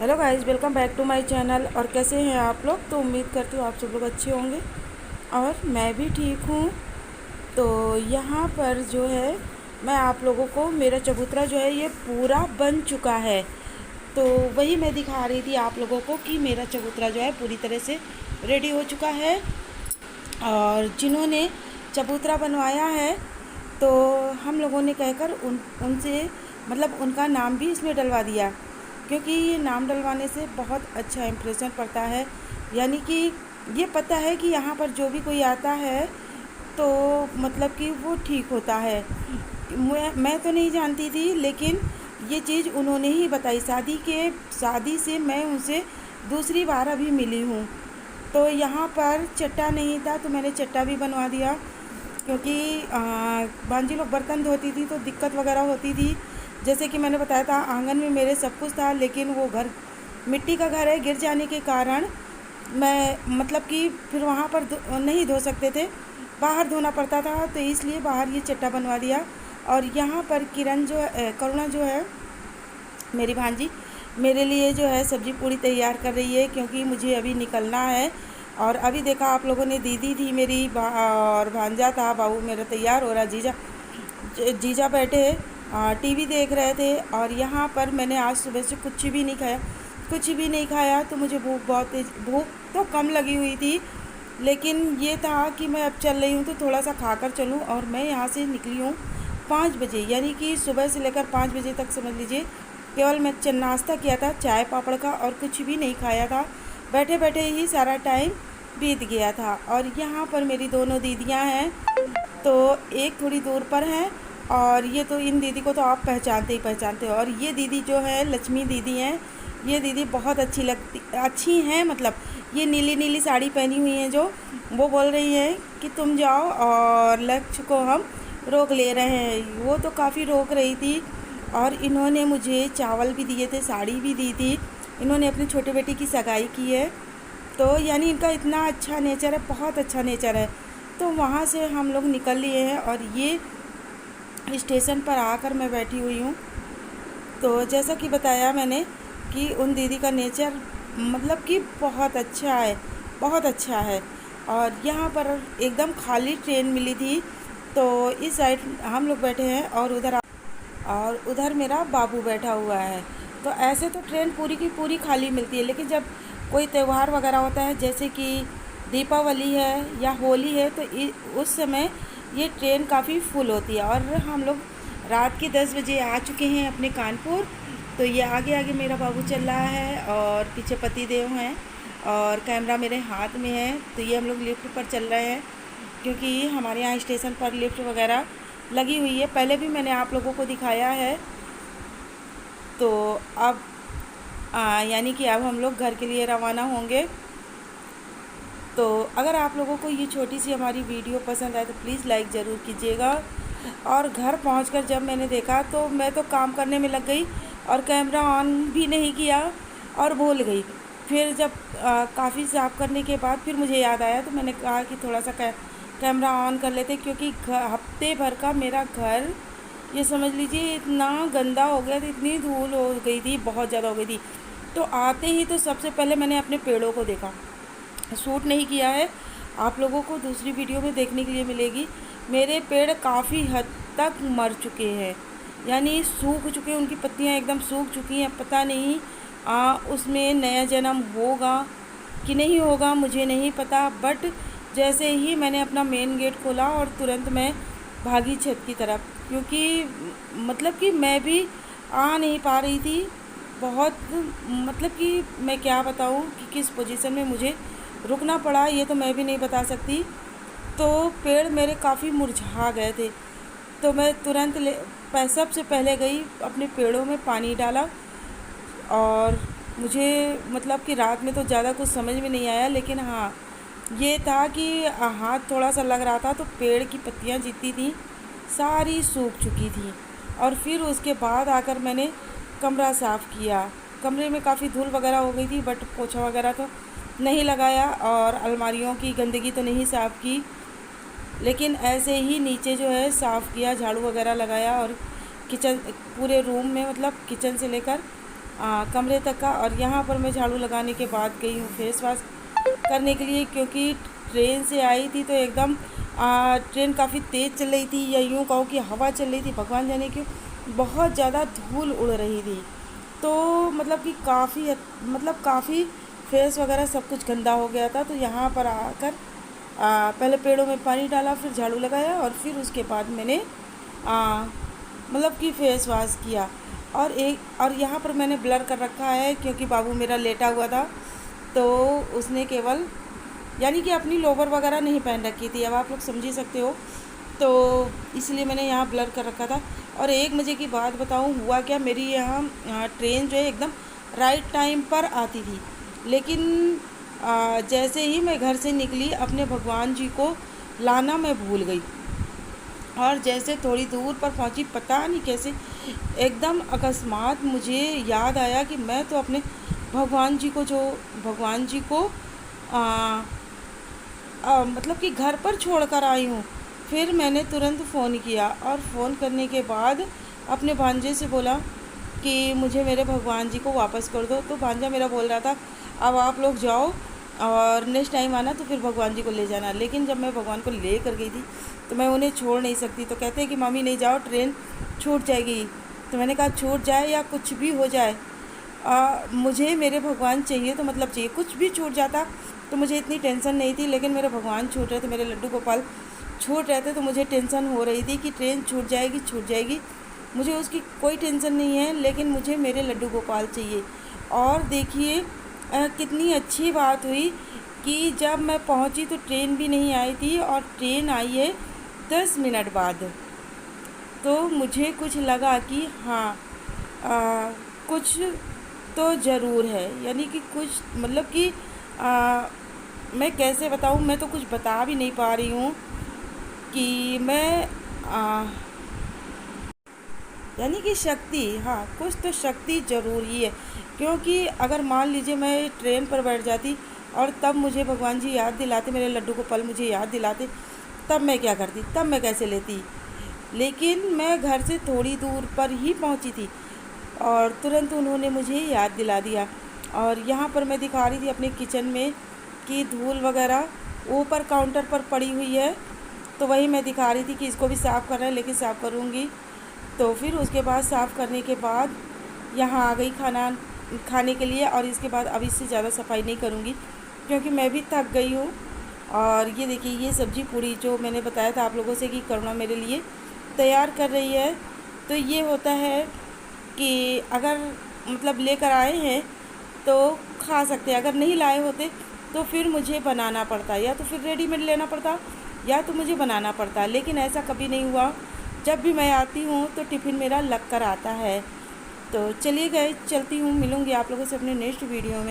Hello guys, welcome back to my channel. और कैसे हैं आप लोग? तो उम्मीद करती हूँ आप सब लोग अच्छे होंगे और मैं भी ठीक हूँ। तो यहाँ पर जो है मैं आप लोगों को मेरा चबूतरा जो है ये पूरा बन चुका है। तो वही मैं दिखा रही थी आप लोगों को कि मेरा चबूतरा जो है पूरी तरह से रेडी हो चुका है। और जिन्होंने चबूतरा बनवाया है तो हम लोगों ने कहकर उनसे मतलब उनका नाम भी इसमें डलवा दिया, क्योंकि ये नाम डलवाने से बहुत अच्छा इम्प्रेशन पड़ता है। यानी कि ये पता है कि यहाँ पर जो भी कोई आता है तो मतलब कि वो ठीक होता है। मैं तो नहीं जानती थी, लेकिन ये चीज़ उन्होंने ही बताई। शादी से मैं उनसे दूसरी बार अभी मिली हूँ। तो यहाँ पर चट्टा नहीं था तो मैंने चट्टा भी बनवा दिया, क्योंकि भांजी लोग बर्तन धोती थी तो दिक्कत वगैरह होती थी। जैसे कि मैंने बताया था, आंगन में मेरे सब कुछ था, लेकिन वो घर मिट्टी का घर है, गिर जाने के कारण मैं मतलब कि फिर वहाँ पर नहीं धो सकते थे, बाहर धोना पड़ता था। तो इसलिए बाहर ये चट्टा बनवा दिया। और यहाँ पर करुणा जो है मेरी भांजी, मेरे लिए जो है सब्ज़ी पूरी तैयार कर रही है, क्योंकि मुझे अभी निकलना है। और अभी देखा आप लोगों ने, दीदी थी मेरी और भांजा था, बाबू मेरा तैयार हो रहा, जीजा बैठे टीवी देख रहे थे। और यहाँ पर मैंने आज सुबह से कुछ भी नहीं खाया। तो मुझे भूख तो कम लगी हुई थी, लेकिन ये था कि मैं अब चल रही हूँ तो थोड़ा सा खाकर चलूँ। और मैं यहाँ से निकली हूँ 5 बजे, यानी कि सुबह से लेकर 5 बजे तक समझ लीजिए केवल मैं नाश्ता किया था चाय पापड़ का, और कुछ भी नहीं खाया था। बैठे बैठे ही सारा टाइम बीत गया था। और यहाँ पर मेरी दोनों दीदियाँ हैं, तो एक थोड़ी दूर पर है, और ये तो इन दीदी को तो आप पहचानते हो। और ये दीदी जो है लक्ष्मी दीदी हैं। ये दीदी बहुत अच्छी हैं। मतलब ये नीली नीली साड़ी पहनी हुई हैं, जो वो बोल रही हैं कि तुम जाओ और लक्ष्य को हम रोक ले रहे हैं। वो तो काफ़ी रोक रही थी। और इन्होंने मुझे चावल भी दिए थे, साड़ी भी दी थी। इन्होंने अपनी छोटी बेटी की सगाई की है, तो यानी इनका इतना अच्छा नेचर है, बहुत अच्छा नेचर है। तो वहाँ से हम लोग निकल लिए हैं और ये स्टेशन पर आकर मैं बैठी हुई हूँ। तो जैसा कि बताया मैंने कि उन दीदी का नेचर मतलब कि बहुत अच्छा है, बहुत अच्छा है। और यहाँ पर एकदम खाली ट्रेन मिली थी, तो इस साइड हम लोग बैठे हैं और उधर मेरा बाबू बैठा हुआ है। तो ऐसे तो ट्रेन पूरी की पूरी खाली मिलती है, लेकिन जब कोई त्यौहार वगैरह होता है, जैसे कि दीपावली है या होली है, तो उस समय ये ट्रेन काफ़ी फुल होती है। और हम लोग रात के 10 बजे आ चुके हैं अपने कानपुर। तो ये आगे आगे मेरा बाबू चल रहा है और पीछे पति देव हैं और कैमरा मेरे हाथ में है। तो ये हम लोग लिफ्ट पर चल रहे हैं, क्योंकि हमारे यहाँ स्टेशन पर लिफ्ट वगैरह लगी हुई है। पहले भी मैंने आप लोगों को दिखाया है। तो अब यानी कि अब हम लोग घर के लिए रवाना होंगे। तो अगर आप लोगों को ये छोटी सी हमारी वीडियो पसंद आए तो प्लीज़ लाइक ज़रूर कीजिएगा। और घर पहुंचकर जब मैंने देखा तो मैं तो काम करने में लग गई और कैमरा ऑन भी नहीं किया और भूल गई। फिर जब काफ़ी साफ़ करने के बाद फिर मुझे याद आया, तो मैंने कहा कि थोड़ा सा कैमरा ऑन कर लेते, क्योंकि हफ्ते भर का मेरा घर ये समझ लीजिए इतना गंदा हो गया था, इतनी धूल हो गई थी, बहुत ज़्यादा हो गई थी। तो आते ही तो सबसे पहले मैंने अपने पेड़ों को देखा। शूट नहीं किया है, आप लोगों को दूसरी वीडियो में देखने के लिए मिलेगी। मेरे पेड़ काफ़ी हद तक मर चुके हैं, यानी सूख चुके हैं, उनकी पत्तियां एकदम सूख चुकी हैं। पता नहीं उसमें नया जन्म होगा कि नहीं होगा, मुझे नहीं पता। बट जैसे ही मैंने अपना मेन गेट खोला और तुरंत मैं भागी छत की तरफ, क्योंकि मतलब कि मैं भी आ नहीं पा रही थी। बहुत मतलब कि मैं क्या बताऊँ कि किस पोजीशन में मुझे रुकना पड़ा, ये तो मैं भी नहीं बता सकती। तो पेड़ मेरे काफ़ी मुरझा गए थे, तो मैं तुरंत सबसे पहले गई अपने पेड़ों में पानी डाला। और मुझे मतलब कि रात में तो ज़्यादा कुछ समझ में नहीं आया, लेकिन हाँ ये था कि हाथ थोड़ा सा लग रहा था, तो पेड़ की पत्तियाँ जितनी थी सारी सूख चुकी थी। और फिर उसके बाद आकर मैंने कमरा साफ़ किया। कमरे में काफ़ी धूल वगैरह हो गई थी, बट पोछा वगैरह तो नहीं लगाया और अलमारियों की गंदगी तो नहीं साफ़ की, लेकिन ऐसे ही नीचे जो है साफ़ किया, झाड़ू वगैरह लगाया। और किचन पूरे रूम में मतलब किचन से लेकर कमरे तक का। और यहाँ पर मैं झाड़ू लगाने के बाद गई हूँ फेस वॉश करने के लिए, क्योंकि ट्रेन से आई थी तो एकदम ट्रेन काफ़ी तेज़ चल रही थी, या यूँ कहो कि हवा चल रही थी, भगवान जाने क्यों बहुत ज़्यादा धूल उड़ रही थी। तो मतलब कि काफ़ी फेस वगैरह सब कुछ गंदा हो गया था। तो यहाँ पर आकर पहले पेड़ों में पानी डाला, फिर झाड़ू लगाया, और फिर उसके बाद मैंने मतलब कि फेस वॉश किया। और यहाँ पर मैंने ब्लर कर रखा है, क्योंकि बाबू मेरा लेटा हुआ था, तो उसने केवल यानी कि अपनी लोवर वगैरह नहीं पहन रखी थी, अब आप लोग समझ ही सकते हो, तो इसलिए मैंने यहाँ ब्लर कर रखा था। और एक मज़े की बात बताऊँ, हुआ क्या, मेरी यहाँ ट्रेन जो है एकदम राइट टाइम पर आती थी, लेकिन जैसे ही मैं घर से निकली, अपने भगवान जी को लाना मैं भूल गई। और जैसे थोड़ी दूर पर पहुंची, पता नहीं कैसे एकदम अकस्मात मुझे याद आया कि मैं तो अपने भगवान जी को मतलब कि घर पर छोड़ कर आई हूँ। फिर मैंने तुरंत फ़ोन किया, और फ़ोन करने के बाद अपने भांजे से बोला कि मुझे मेरे भगवान जी को वापस कर दो। तो भांजा मेरा बोल रहा था अब आप लोग जाओ और नेक्स्ट टाइम आना तो फिर भगवान जी को ले जाना। लेकिन जब मैं भगवान को ले कर गई थी तो मैं उन्हें छोड़ नहीं सकती। तो कहते हैं कि मम्मी नहीं जाओ, ट्रेन छूट जाएगी। तो मैंने कहा छूट जाए या कुछ भी हो जाए, मुझे मेरे भगवान चाहिए तो मतलब चाहिए। कुछ भी छूट जाता तो मुझे इतनी टेंशन नहीं थी, लेकिन मेरे भगवान छूट रहे थे, मेरे लड्डू गोपाल छूट रहे थे, तो मुझे टेंशन हो रही थी कि ट्रेन छूट जाएगी। मुझे उसकी कोई टेंशन नहीं है, लेकिन मुझे मेरे लड्डू गोपाल चाहिए। और देखिए कितनी अच्छी बात हुई कि जब मैं पहुंची तो ट्रेन भी नहीं आई थी, और ट्रेन आई है 10 मिनट बाद। तो मुझे कुछ लगा कि हाँ कुछ तो ज़रूर है, यानी कि कुछ मतलब कि मैं कैसे बताऊँ, मैं तो कुछ बता भी नहीं पा रही हूँ कि मैं यानी कि शक्ति, हाँ कुछ तो शक्ति ज़रूर ही है। क्योंकि अगर मान लीजिए मैं ट्रेन पर बैठ जाती और तब मुझे भगवान जी याद दिलाते, मेरे लड्डू गोपाल मुझे याद दिलाते, तब मैं क्या करती, तब मैं कैसे लेती। लेकिन मैं घर से थोड़ी दूर पर ही पहुंची थी और तुरंत उन्होंने मुझे याद दिला दिया। और यहाँ पर मैं दिखा रही थी अपने किचन में कि धूल वगैरह ऊपर काउंटर पर पड़ी हुई है, तो वही मैं दिखा रही थी कि इसको भी साफ़ करना है, लेकिन साफ़ करूँगी। तो फिर उसके बाद साफ़ करने के बाद यहाँ आ गई खाना खाने के लिए, और इसके बाद अब इससे ज़्यादा सफाई नहीं करूँगी क्योंकि मैं भी थक गई हूँ। और ये देखिए, ये सब्ज़ी पूड़ी जो मैंने बताया था आप लोगों से कि करुणा मेरे लिए तैयार कर रही है। तो ये होता है कि अगर मतलब लेकर आए हैं तो खा सकते हैं, अगर नहीं लाए होते तो फिर मुझे बनाना पड़ता, या तो फिर रेडीमेड लेना पड़ता या तो मुझे बनाना पड़ता। लेकिन ऐसा कभी नहीं हुआ, जब भी मैं आती हूँ तो टिफ़िन मेरा लग कर आता है। तो चलिए गाइस, चलती हूँ, मिलूँगी आप लोगों से अपने नेक्स्ट वीडियो में।